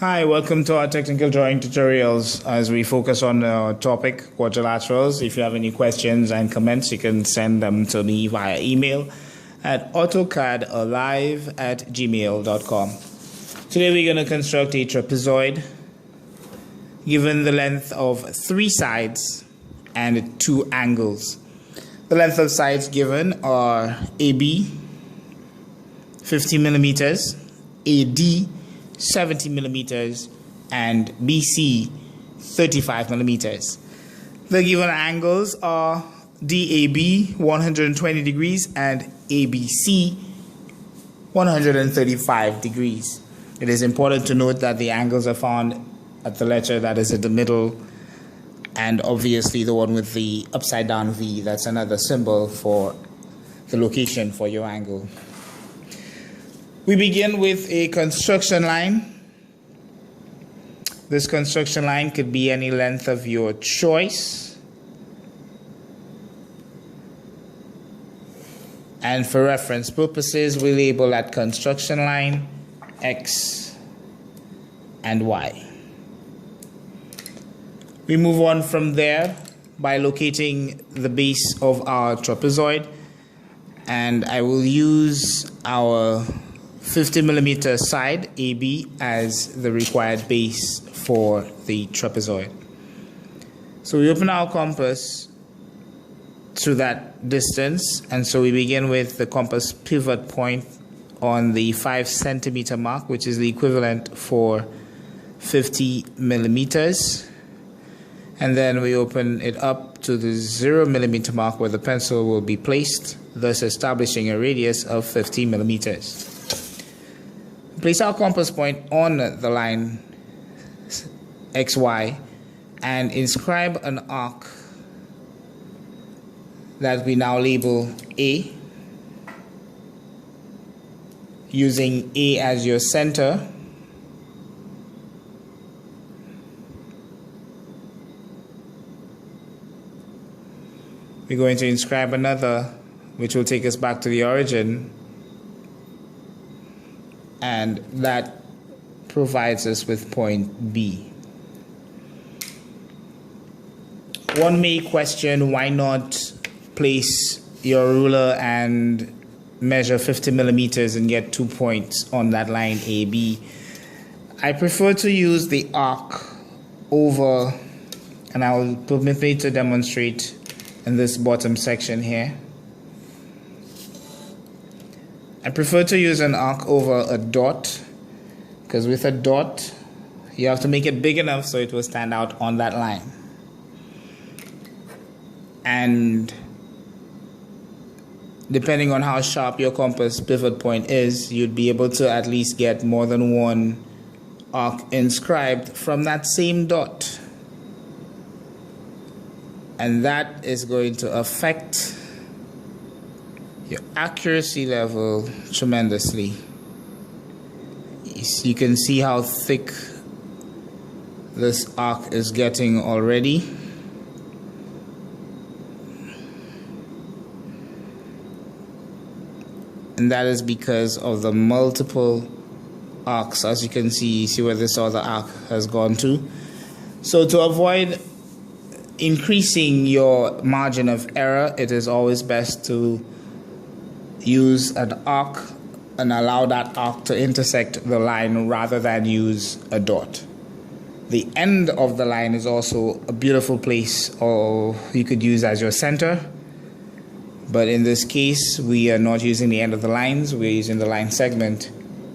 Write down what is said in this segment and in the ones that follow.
Hi, welcome to our technical drawing tutorials as we focus on the topic quadrilaterals. If you have any questions and comments, you can send them to me via email at autocadalive@gmail.com. Today we're going to construct a trapezoid given the length of 3 sides and 2 angles. The length of sides given are AB 50 millimeters, AD 70 millimeters, and BC 35 millimeters. The given angles are DAB 120 degrees and ABC 135 degrees. It is important to note that the angles are found at the letter that is in the middle, and obviously the one with the upside down V, that's another symbol for the location for your angle. We begin with a construction line. This construction line could be any length of your choice. And for reference purposes, we label that construction line X and Y. We move on from there by locating the base of our trapezoid, and I will use our 50 millimeter side AB as the required base for the trapezoid. So we open our compass to that distance, and so we begin with the compass pivot point on the 5 centimeter mark, which is the equivalent for 50 millimeters. And then we open it up to the 0 millimeter mark where the pencil will be placed, thus establishing a radius of 50 millimeters. Place our compass point on the line XY and inscribe an arc that we now label A, using A as your center. We're going to inscribe another, which will take us back to the origin, and that provides us with point B. One may question, why not place your ruler and measure 50 millimeters and get 2 points on that line AB? I prefer to use the arc over, and I will permit me to demonstrate in this bottom section here. I prefer to use an arc over a dot, because with a dot you have to make it big enough so it will stand out on that line. And depending on how sharp your compass pivot point is, you'd be able to at least get more than one arc inscribed from that same dot. And that is going to affect your accuracy level tremendously. You can see how thick this arc is getting already. And that is because of the multiple arcs. As you can see where this other arc has gone to. So to avoid increasing your margin of error, it is always best to use an arc and allow that arc to intersect the line rather than use a dot. The end of the line is also a beautiful place, or you could use as your center, but in this case we are not using the end of the lines, we're using the line segment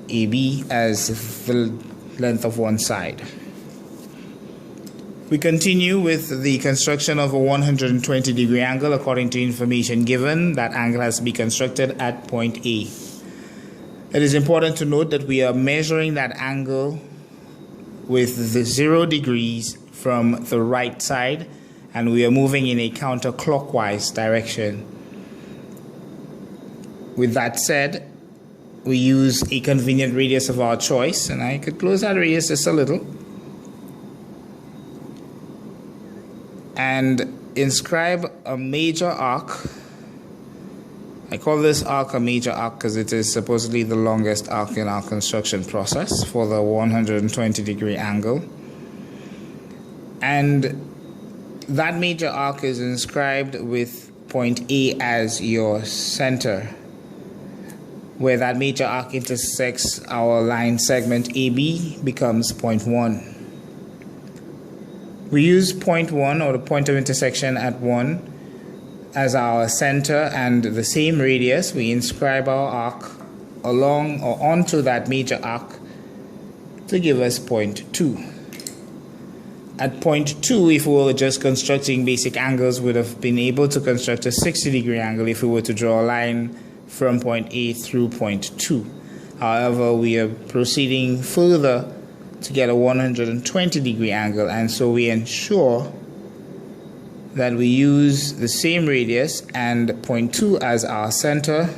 AB as the length of one side. We continue with the construction of a 120 degree angle. According to information given, that angle has to be constructed at point A. It is important to note that we are measuring that angle with the 0 degrees from the right side, and we are moving in a counterclockwise direction. With that said, we use a convenient radius of our choice, and I could close that radius just a little, and inscribe a major arc I call this arc a major arc because it is supposedly the longest arc in our construction process for the 120-degree angle. And that major arc is inscribed with point A as your center, where that major arc intersects our line segment AB becomes point 1. We use point 1, or the point of intersection at 1, as our center, and the same radius. We inscribe our arc along or onto that major arc to give us point 2. At point 2, if we were just constructing basic angles, we would have been able to construct a 60-degree angle if we were to draw a line from point A through point 2. However, we are proceeding further to get a 120-degree angle, and so we ensure that we use the same radius and point 2 as our center,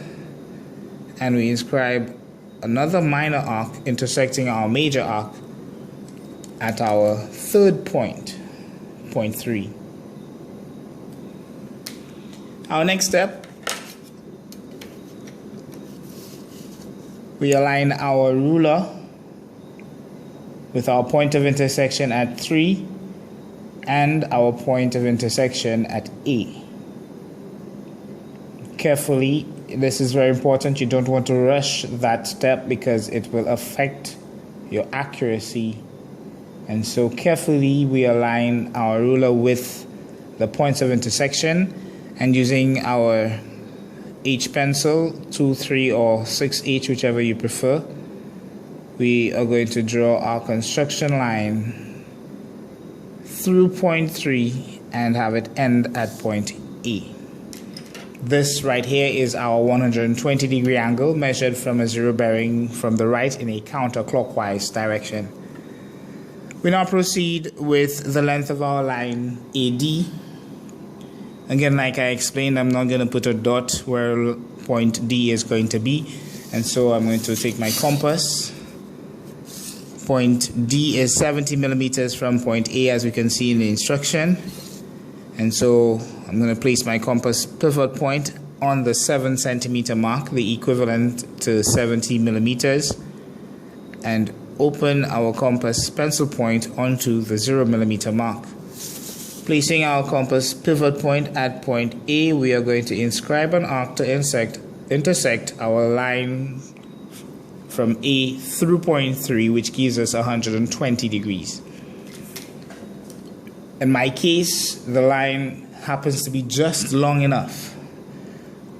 and we inscribe another minor arc intersecting our major arc at our third point, point 3. Our next step, we align our ruler with our point of intersection at 3 and our point of intersection at A. Carefully, this is very important. You don't want to rush that step because it will affect your accuracy. And so carefully we align our ruler with the points of intersection, and using our H pencil, 2, 3, or 6H, whichever you prefer, we are going to draw our construction line through point 3 and have it end at point E. This right here is our 120-degree angle measured from a zero bearing from the right in a counterclockwise direction. We now proceed with the length of our line AD. Again, like I explained, I'm not going to put a dot where point D is going to be, and so I'm going to take my compass. Point D is 70 millimeters from point A, as we can see in the instruction, and so I'm going to place my compass pivot point on the 7 centimeter mark, the equivalent to 70 millimeters, and open our compass pencil point onto the 0 millimeter mark. Placing our compass pivot point at point A, we are going to inscribe an arc to intersect our line from A through point 3, which gives us 120 degrees. In my case, the line happens to be just long enough.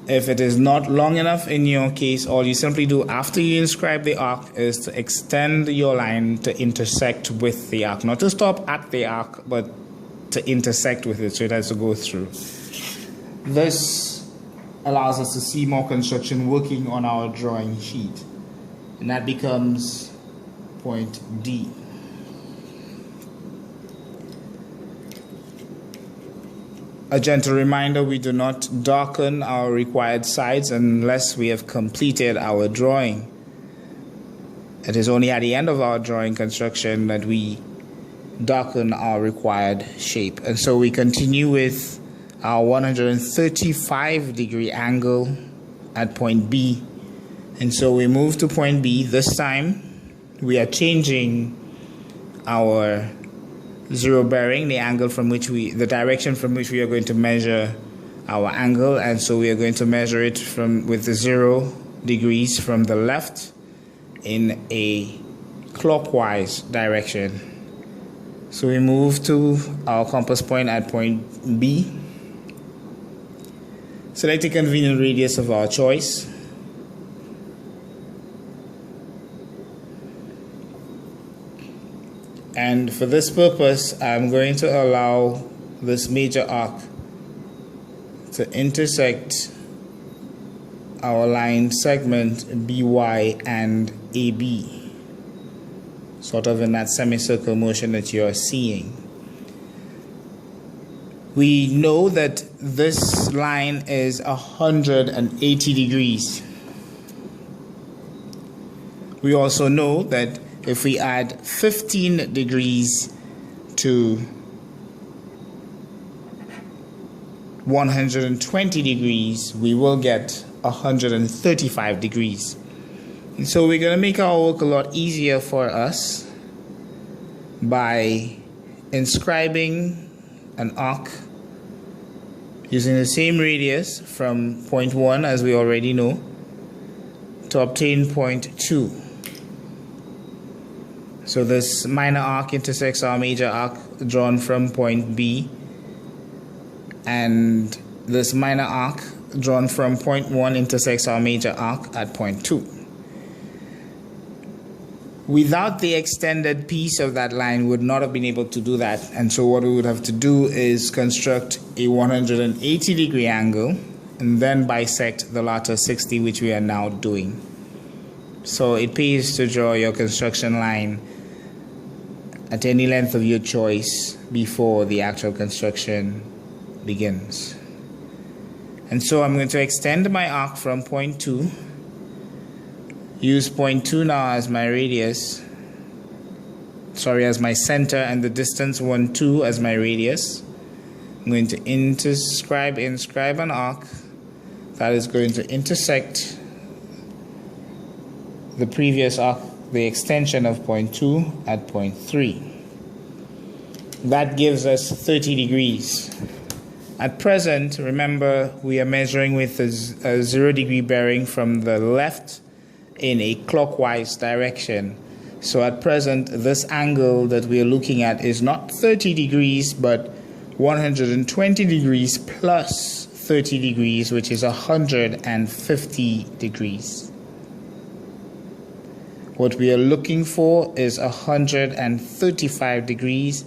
If it is not long enough in your case, all you simply do after you inscribe the arc is to extend your line to intersect with the arc. Not to stop at the arc, but to intersect with it, so it has to go through. This allows us to see more construction working on our drawing sheet. And that becomes point D. A gentle reminder, we do not darken our required sides unless we have completed our drawing. It is only at the end of our drawing construction that we darken our required shape. And so we continue with our 135-degree angle at point B. And so we move to point B. This time we are changing our zero bearing, the angle from which the direction from which we are going to measure our angle, and so we are going to measure it with the 0 degrees from the left in a clockwise direction. So we move to our compass point at point B. Select a convenient radius of our choice. And for this purpose, I'm going to allow this major arc to intersect our line segment BY and AB, sort of in that semicircle motion that you're seeing. We know that this line is 180 degrees. We also know that if we add 15 degrees to 120 degrees, we will get 135 degrees. And so we're going to make our work a lot easier for us by inscribing an arc using the same radius from point 1, as we already know, to obtain point 2. So this minor arc intersects our major arc drawn from point B, and this minor arc drawn from point 1 intersects our major arc at point 2. Without the extended piece of that line, we would not have been able to do that. And so what we would have to do is construct a 180 degree angle and then bisect the latter 60, which we are now doing. So it pays to draw your construction line at any length of your choice before the actual construction begins. And so I'm going to extend my arc from point 2. Use point 2 now as my radius, as my center, and the distance 1, 2 as my radius. I'm going to inscribe an arc that is going to intersect the previous arc, the extension of point 2 at point 3. That gives us 30 degrees. At present, remember, we are measuring with a 0 degree bearing from the left in a clockwise direction. So at present, this angle that we are looking at is not 30 degrees, but 120 degrees plus 30 degrees, which is 150 degrees. What we are looking for is 135 degrees,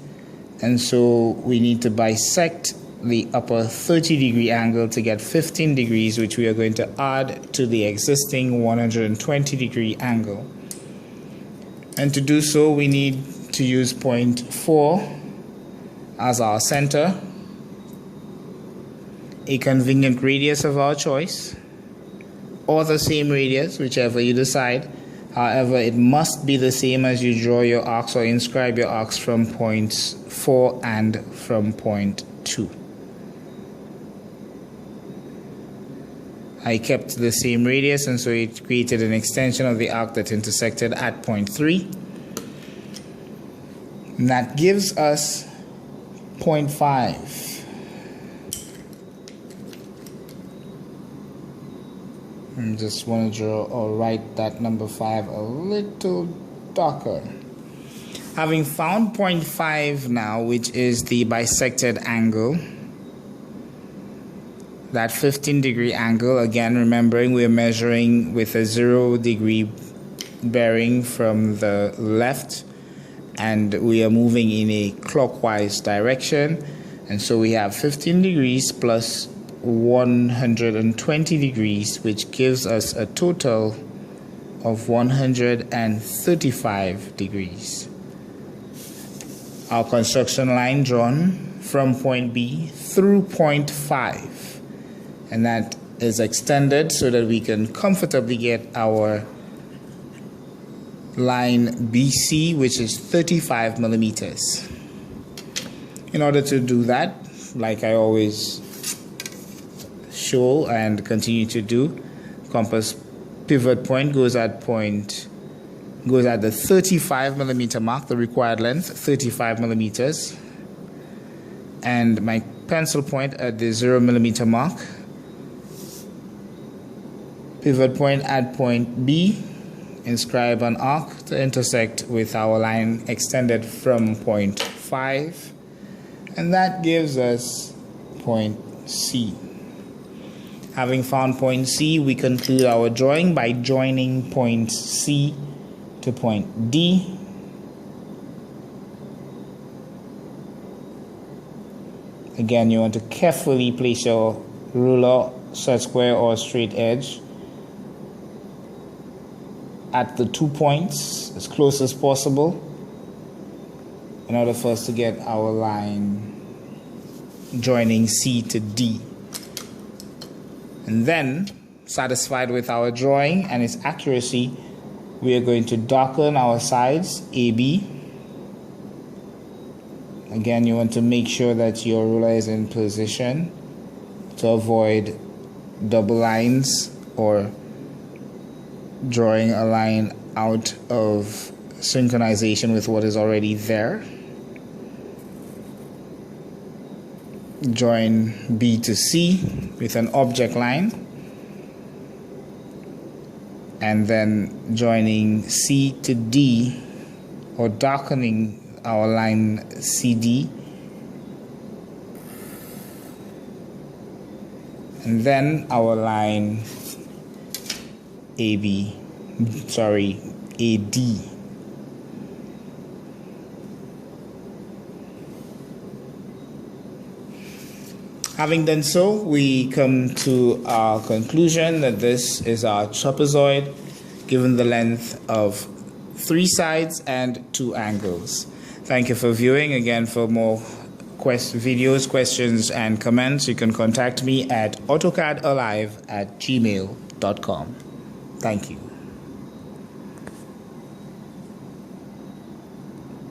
and so we need to bisect the upper 30 degree angle to get 15 degrees, which we are going to add to the existing 120 degree angle. And to do so, we need to use point 4 as our center, a convenient radius of our choice, or the same radius, whichever you decide. However, it must be the same as you draw your arcs or inscribe your arcs from points 4 and from point 2. I kept the same radius, and so it created an extension of the arc that intersected at point 3. And that gives us point 5. I just want to draw or write that number 5 a little darker. Having found point 5 now, which is the bisected angle, that 15 degree angle, again remembering we're measuring with a 0 degree bearing from the left, and we are moving in a clockwise direction, and so we have 15 degrees plus 120 degrees, which gives us a total of 135 degrees. Our construction line drawn from point B through point 5, and that is extended so that we can comfortably get our line BC, which is 35 millimeters. In order to do that, like I always show and continue to do, compass pivot point goes at the 35 millimeter mark, the required length 35 millimeters, and my pencil point at the 0 millimeter mark. Pivot point at point B, inscribe an arc to intersect with our line extended from point 5, and that gives us point C. Having found point C, we conclude our drawing by joining point C to point D. Again, you want to carefully place your ruler, set square or straight edge at the 2 points as close as possible in order for us to get our line joining C to D. And then, satisfied with our drawing and its accuracy, we are going to darken our sides AB. Again, you want to make sure that your ruler is in position to avoid double lines or drawing a line out of synchronization with what is already there. Join B to C with an object line, and then joining C to D, or darkening our line CD, and then our line AD. Having done so, we come to our conclusion that this is our trapezoid given the length of 3 sides and 2 angles. Thank you for viewing. Again, for more videos, questions, and comments, you can contact me at autocadalive@gmail.com. Thank you.